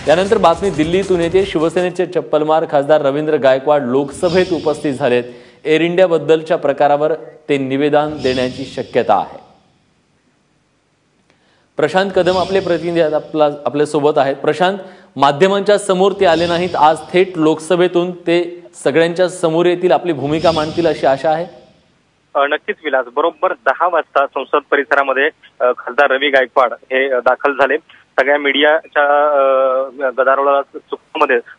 त्यानंतर बातमी दिल्लीतून येते। शिवसेनेचे चप्पलमार खासदार रवींद्र गायकवाड लोकसभेत उपस्थित झालेत। एअर इंडिया बद्दलच्या प्रकारावर ते निवेदन देण्याची शक्यता आहे। प्रशांत कदम आपले प्रतिनिधी आपल्या सोबत आहेत। प्रशांत, माध्यमांच्या समोर ते आले नाहीत, आज थेट लोकसभेतून ते सगळ्यांच्या समोर येतील, आपली भूमिका मांडतील अशी आशा आहे। नक्कीच विलास, बरोबर 10 वाजता संसद परिसरामध्ये खासदार रवी गायकवाड हे दाखल झाले। सगळ्या मीडियाच्या गदारोळाला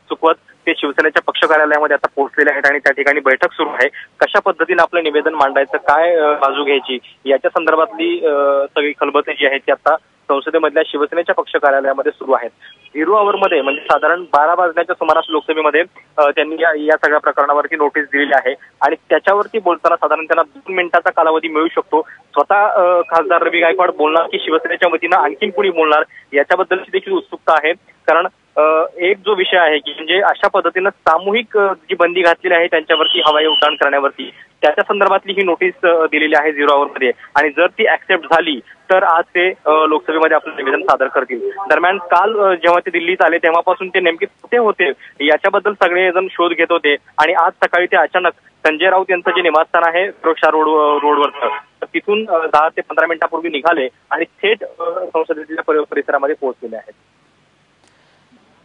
चुकवत ते शिवसेनेच्या पक्ष कार्यालयामध्ये आता पोहोचलेले आहेत आणि त्या ठिकाणी बैठक सुरू आहे। कशा पद्धतीने आपलं निवेदन मांडायचं, काय बाजू घ्यायची याच्या संदर्भातली सगळी खलबतं जी आहे ती आता संसदेमधल्या शिवसेनेच्या पक्ष कार्यालयामध्ये सुरू आहेत। 0 आवरमध्ये म्हणजे साधारण 12 वाजण्याच्या सुमारास लोकसभेमध्ये त्यांनी या सगळ्या प्रकरणावरती नोटीस दिलेली आहे आणि त्याच्यावरती बोलताना साधारण त्यांना 2 मिनिटाचा कालावधी मिळू शकतो। स्वतः खासदार रवी गायकवाड बोलणार की शिवसेनेच्या वतीनं आणखीन कुणी बोलणार याच्याबद्दलची देखील उत्सुकता आहे। कारण एक जो विषय आहे की म्हणजे अशा पद्धतीनं सामूहिक जी बंदी घातलेली आहे त्यांच्यावरती हवाई उड्डाण करण्यावरती, त्याच्या संदर्भातली ही नोटीस दिलेली आहे 0 आवरमध्ये आणि जर ती ऍक्सेप्ट झाली तर आज ते लोकसभेमध्ये आपलं निवेदन सादर करतील। दरम्यान काल जेव्हा ते दिल्लीत आले तेव्हापासून ते नेमके कुठे होते याच्याबद्दल सगळेजण शोध घेत होते आणि आज सकाळी ते अचानक संजय राऊत यांचं जे निवासस्थान आहे सुरक्षा रोडवरचं, तिथून 10 ते 15 मिनिटांपूर्वी निघाले आणि थेट संसदेच्या परिसरामध्ये पोहोचलेले आहेत।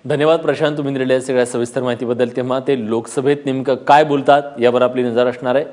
धन्यवाद प्रशांत, तुम्ही दिलेल्या सगळ्या सविस्तर माहितीबद्दल। तेव्हा ते लोकसभेत नेमकं काय बोलतात यावर आपली नजर असणार आहे।